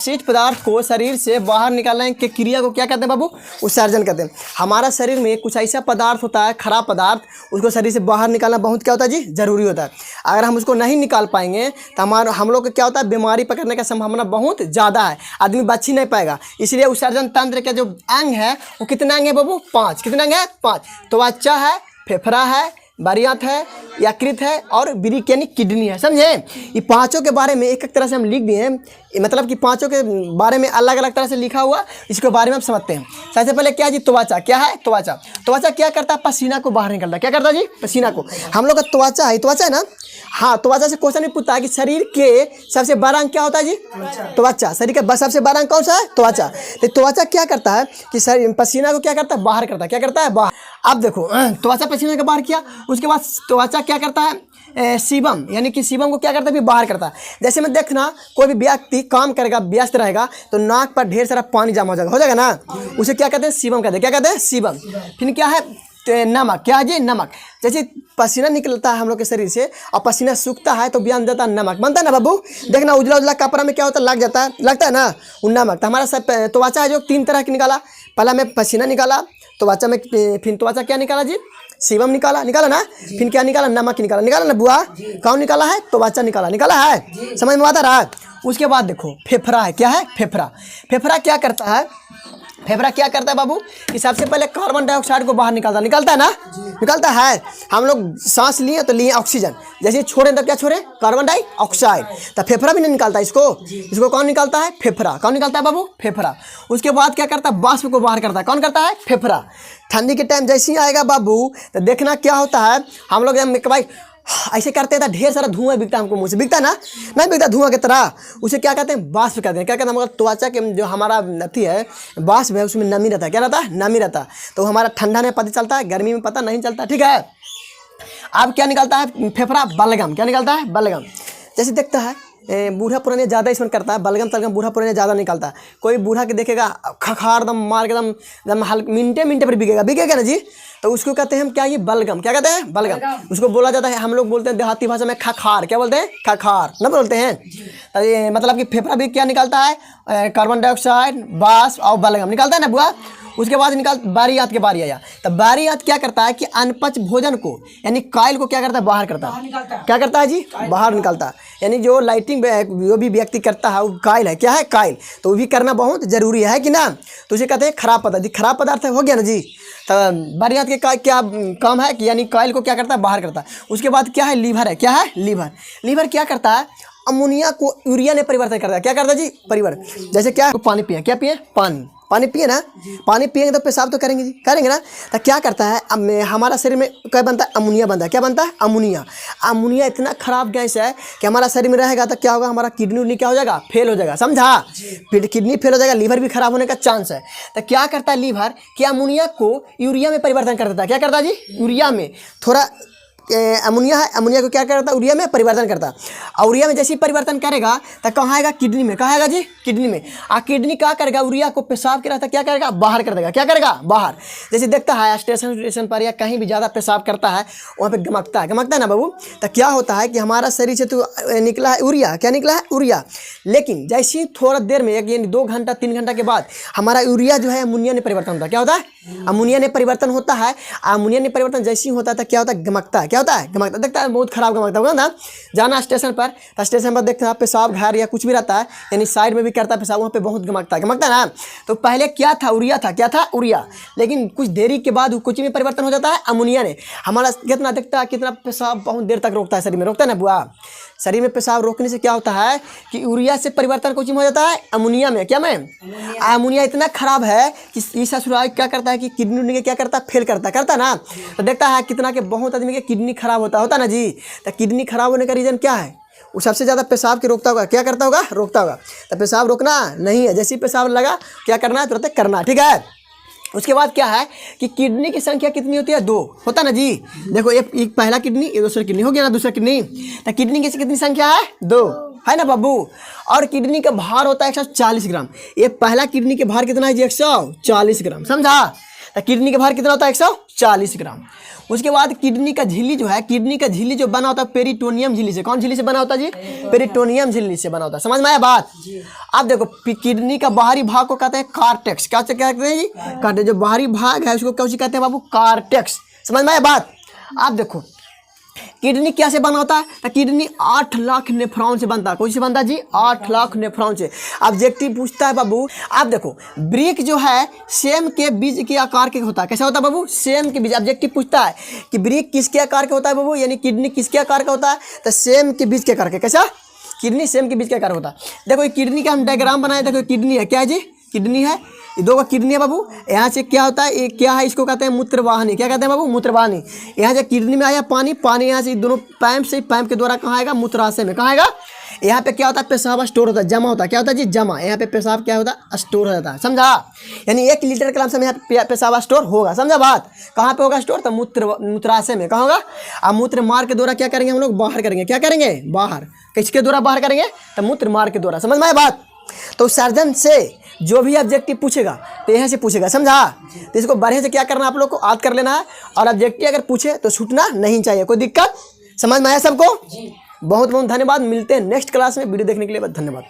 अपशिष्ट पदार्थ को शरीर से बाहर निकालने की क्रिया को क्या कहते हैं बाबू? उत्सर्जन कहते हैं। हमारा शरीर में कुछ ऐसा पदार्थ होता है, खराब पदार्थ, उसको शरीर से बाहर निकालना बहुत क्या होता है जी? जरूरी होता है। अगर हम उसको नहीं निकाल पाएंगे तो हम लोग को क्या होता है? बीमारी पकड़ने का संभावना बहुत ज़्यादा है, आदमी बच ही नहीं पाएगा। इसलिए उत्सर्जन तंत्र के जो अंग है वो कितने अंग है बाबू? 5। कितने अंग है? 5। त्वचा है, फेफड़ा है, बारियात है, यकृत है और वृक्क यानी किडनी है। समझे? ये पांचों के बारे में एक एक तरह से हम लिख दिए हैं, मतलब कि पांचों के बारे में अलग अलग तरह से लिखा हुआ, इसके बारे में हम समझते हैं। सबसे पहले क्या जी? त्वचा। क्या है? त्वचा। त्वचा क्या करता है? पसीना को बाहर निकलता है। क्या करता है जी? पसीना को। हम लोग का त्वचा है, त्वचा है ना? हाँ, त्वचा से क्वेश्चन भी पूछता है कि शरीर के सबसे बड़ा अंग क्या होता है जी? त्वचा। शरीर का सबसे बड़ा अंग कौन सा है? त्वचा। तो त्वचा क्या करता है कि शरीर पसीना को क्या करता है? बाहर करता है। क्या करता है? बाहर। अब देखो, त्वचा पसीना को बाहर किया, उसके बाद त्वचा क्या करता है? सीबम, यानी कि सीबम को क्या करता है? भी बाहर करता है। जैसे में देखना, कोई भी व्यक्ति काम करेगा, व्यस्त रहेगा, तो नाक पर ढेर सारा पानी जमा हो जाएगा ना, उसे क्या कहते हैं? सीबम कहते हैं। क्या कहते हैं? सीबम। फिर क्या है? नमक। क्या है जी? नमक। जैसे पसीना निकलता है हम लोग के शरीर से और पसीना सूखता है तो बन जाता है नमक। बनता है ना बाबू? देखना, उजला उजला कपड़ा में क्या होता है? लग जाता है, लगता है ना, वो नमक। तो हमारा सब त्वचा है जो 3 तरह की निकाला। पहला में पसीना निकाला, त्वचा में, फिर त्वचा क्या निकाला जी? सीबम निकाला ना? फिर क्या निकाला? नमक निकाला ना बुआ? कौन निकाला है? त्वचा निकाला है। समझ में आता रहा है? उसके बाद देखो, फेफड़ा है। क्या है? फेफड़ा। फेफड़ा क्या करता है? फेफड़ा क्या करता है बाबू? कि सबसे पहले कार्बन डाइऑक्साइड को बाहर निकालता है ना? निकालता है। हम लोग सांस लिए तो लिए ऑक्सीजन, जैसे छोड़े तो क्या छोड़े? Carbon dioxide. तो फेफड़ा भी नहीं निकालता इसको कौन निकालता है? फेफड़ा। कौन निकालता है बाबू? फेफड़ा। उसके बाद क्या करता है? वाष्प को बाहर करता है। कौन करता है? फेफड़ा। ठंडी के टाइम जैसे ही आएगा बाबू तो देखना क्या होता है, हम लोग भाई ऐसे करते हैं तो ढेर सारा धुआं बिकता है हमको मुंह से। बिकता है ना? नहीं बिकता धुआं की तरह? उसे क्या कहते हैं? वाष्प कहते हैं। क्या कहते हैं? मगर त्वचा के जो हमारा नथी है, वाष्प है, उसमें नमी रहता है। क्या रहता है? नमी रहता है। तो हमारा ठंडा में पता चलता है, गर्मी में पता नहीं चलता। ठीक है? अब क्या निकलता है? फेफड़ा बलगम। क्या निकलता है? बलगम। जैसे देखता है बूढ़ा पुराने ज़्यादा इसमें करता है, बलगम तलगम बूढ़ा पुराने ज़्यादा निकलता है। कोई बूढ़ा के देखेगा खखार दम मार के दम हल्के मिनटे पर बिकेगा ना जी, तो उसको कहते हैं हम क्या? ये बलगम। क्या कहते हैं? बलगम। उसको बोला जाता है, हम लोग बोलते हैं देहाती भाषा में खखार। क्या बोलते हैं? खखार ना बोलते हैं। तो ये मतलब कि फेफड़ा भी क्या निकालता है? कार्बन डाइऑक्साइड, वाष्प और बलगम निकालता है ना बुआ? उसके बाद बारियात के बारी आया। तो बारियात क्या करता है कि अनपच भोजन को यानी काइल को क्या करता है? बाहर करता है। क्या करता है जी? बाहर निकालता है। यानी जो लाइटिंग जो भी व्यक्ति करता है वो काइल है। क्या है? काइल। तो वो भी करना बहुत जरूरी है कि ना? तो उसे कहते हैं खराब पदार्थ। खराब पदार्थ हो गया ना जी। तो बारियात के क्या काम है कि यानी काइल को क्या करता है? बाहर करता है। उसके बाद क्या है? लीवर है। क्या है? लीवर। लीवर क्या करता है? अमोनिया को यूरिया में परिवर्तन करता है। क्या करता है जी? परिवर्तन। जैसे क्या? पानी पिए। क्या पिए? पानी पिए ना? पानी पिएंगे तो पेशाब तो करेंगे जी, करेंगे ना? तो क्या करता है? हमारा शरीर में क्या बनता है? अमोनिया बनता है। क्या बनता है? अमोनिया। अमोनिया इतना खराब गैस है कि हमारा शरीर में रहेगा तो क्या होगा? हमारा किडनी क्या हो जाएगा? फेल हो जाएगा। समझा? फिर किडनी फेल हो जाएगा, लीवर भी खराब होने का चांस है। तो क्या करता है लीवर कि अमोनिया को यूरिया में परिवर्तन कर देता है। क्या करता है जी? यूरिया में थोड़ा अमोनिया है, अमोनिया को क्या करता है? यूरिया में परिवर्तन करता है। और यूरिया में जैसे ही परिवर्तन करेगा तो कहाँ आएगा? किडनी में। कहाँ आएगा जी? किडनी में। किडनी क्या करेगा? यूरिया को पेशाब के रहता क्या करेगा? बाहर कर देगा। क्या करेगा? बाहर। जैसे देखता है स्टेशन पर या कहीं भी ज़्यादा पेशाब करता है, वहाँ पे गमकता है ना बाबू? तो क्या होता है कि हमारा शरीर से तो निकला है यूरिया। क्या निकला है? यूरिया। लेकिन जैसे ही थोड़ा देर में यानी 2 घंटा 3 घंटा के बाद हमारा यूरिया जो है अमोनिया में परिवर्तन होता है। क्या होता है? अमोनिया में परिवर्तन होता है। अमोनिया में परिवर्तन जैसे ही होता है तो क्या होता है? गमकता है। क्या होता है? गमकता। देखता है बहुत खराब गमकता होगा ना? जाना स्टेशन पर, तो स्टेशन पर देखते हैं पेशाब घर या कुछ भी रहता है, यानी साइड में भी करता है पेशाब, वहाँ पे बहुत गमकता है ना? तो पहले क्या था? यूरिया था। क्या था? यूरिया। लेकिन कुछ देरी के बाद कुछ में परिवर्तन हो जाता है अमोनिया ने। हमारा कितना देखता है कितना पेशाब बहुत देर तक रोकता है शरीर में। रोकता है ना बुआ? शरीर में पेशाब रोकने से क्या होता है कि यूरिया से परिवर्तन कुछ में हो जाता है अमोनिया में। क्या में? अमोनिया इतना खराब है कि इस ससुराल क्या करता है कि किडनी के क्या करता है? फेल करता है ना? तो देखता है कितना के बहुत आदमी के किडनी खराब होता ना जी। तो किडनी खराब होने का रीज़न क्या है? वो सबसे ज़्यादा पेशाब के रोकता होगा। क्या करता होगा? रोकता होगा। तो पेशाब रोकना नहीं है, जैसे ही पेशाब लगा क्या करना है? तुरंत करना। ठीक है? उसके बाद क्या है कि किडनी की संख्या कितनी होती है? 2 होता ना जी। देखो एक पहला किडनी, एक दूसरा किडनी हो गया ना? दूसरा किडनी। तो किडनी की कितनी संख्या है? 2 है ना बाबू? और किडनी का भार होता है 140 ग्राम। ये पहला किडनी के भार कितना है जी? 140 ग्राम। समझा? तो किडनी का भार कितना होता है 140 ग्राम। उसके बाद किडनी का झिल्ली जो है, किडनी का झिल्ली जो बना होता है पेरिटोनियम झिल्ली से। कौन झिल्ली से बना होता है जी? पेरिटोनियम झिल्ली से बना होता है। समझ में आया बात? अब देखो किडनी का बाहरी भाग को कहते हैं कार्टेक्स। क्या कहते हैं जी? कार्टेक्स। जो बाहरी भाग है उसको क्या कहते हैं बाबू? कार्टेक्स। समझ में आया बात? आप देखो किडनी क्या से बना होता है? तो किडनी 8 लाख नेफ्रॉन से बनता है। कौन से बनता है जी? 8 लाख नेफ्रॉन से। ऑब्जेक्टिव पूछता है बाबू, आप देखो ब्रिक जो है सेम के बीज के आकार के होता है। कैसा होता है बाबू? सेम के बीज। ऑब्जेक्टिव पूछता है कि ब्रिक किसके आकार का होता है बाबू, यानी किडनी किसके आकार का होता है? तो सेम के बीज के आकार के। कैसा? किडनी सेम के बीज के आकार होता है। देखो ये किडनी का हम डायग्राम बनाए। देखो किडनी है, क्या है जी? किडनी है, ये 2 का किडनी है बाबू। यहाँ से क्या होता है, ये क्या है? इसको कहते हैं मूत्रवाहिनी। क्या कहते हैं बाबू? मूत्रवाहिनी। यहाँ से किडनी में आया पानी, पानी यहाँ से दोनों पैप से, पैप के द्वारा कहाँ आएगा? मूत्राशय में। कहाँ आएगा? यहाँ पे क्या होता है? पेशाब स्टोर होता है, जमा होता है। क्या होता है जी? जमा। यहाँ पे पेशाब क्या होता है? स्टोर हो जाता है। समझा? यानी 1 लीटर के लमसम यहाँ पे पेशाब स्टोर होगा। समझा बात? कहाँ पे होगा स्टोर? तो मूत्राशय में। कहाँ होगा? अब मूत्र मार्ग के द्वारा क्या करेंगे हम लोग? बाहर करेंगे। क्या करेंगे? बाहर। किसके द्वारा बाहर करेंगे? तो मूत्र मार्ग के द्वारा। समझ में आया बात? तो सर्जन से जो भी ऑब्जेक्टिव पूछेगा तो यहाँ से पूछेगा। समझा? तो इसको बढ़िया से क्या करना है आप लोग को? याद कर लेना है। और ऑब्जेक्टिव अगर पूछे तो छूटना नहीं चाहिए। कोई दिक्कत? समझ में आया सबको? बहुत बहुत धन्यवाद। मिलते हैं नेक्स्ट क्लास में। वीडियो देखने के लिए बहुत धन्यवाद।